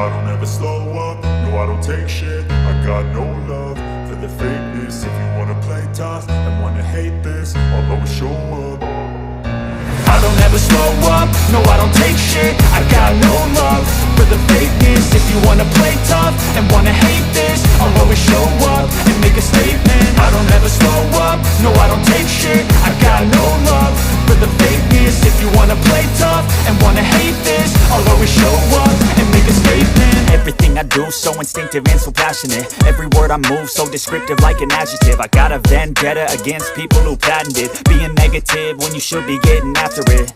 I don't ever slow up, no I don't take shit. I got no love for the fakeness. If you wanna play tough and wanna hate this, I'll always show up. I don't ever slow up, no I don't take shit. I got no love for the fakeness. If you wanna play tough and wanna hate this, I'll always show up and make a statement. I don't ever slow up, no I don't take shit. I got no love for the fakeness. If you wanna play tough and wanna hate this, I'll always show up and make a statement. Everything I do so instinctive and so passionate. Every word I move so descriptive like an adjective. I got a vendetta against people who patented being negative when you should be getting after it.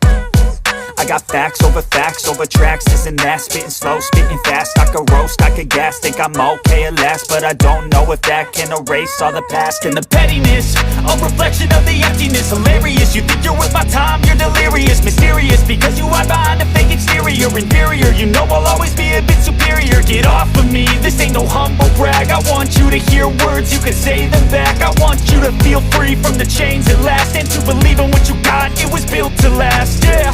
I got facts over tracks, this and that. Spitting slow, spitting fast, I could roast, I could gas. Think I'm okay at last, but I don't know if that can erase all the past. And the pettiness, a reflection of the emptiness. Hilarious, you think you're worth my time, you're delirious. Mysterious, because you hide behind a fake exterior. Inferior, you know I'll always be a bit superior. Get off of me, this ain't no humble brag. I want you to hear words, you can say them back. I want you to feel free from the chains at last, and to believe in what you got, it was built to last, yeah.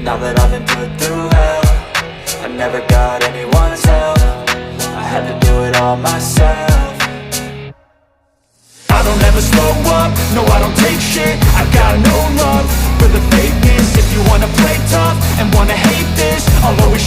Now that I've been put through hell, I never got anyone's help. I had to do it all myself. I don't ever slow up, no I don't take shit. I got no love for the fakeness. If you wanna play tough and wanna hate this, I'll always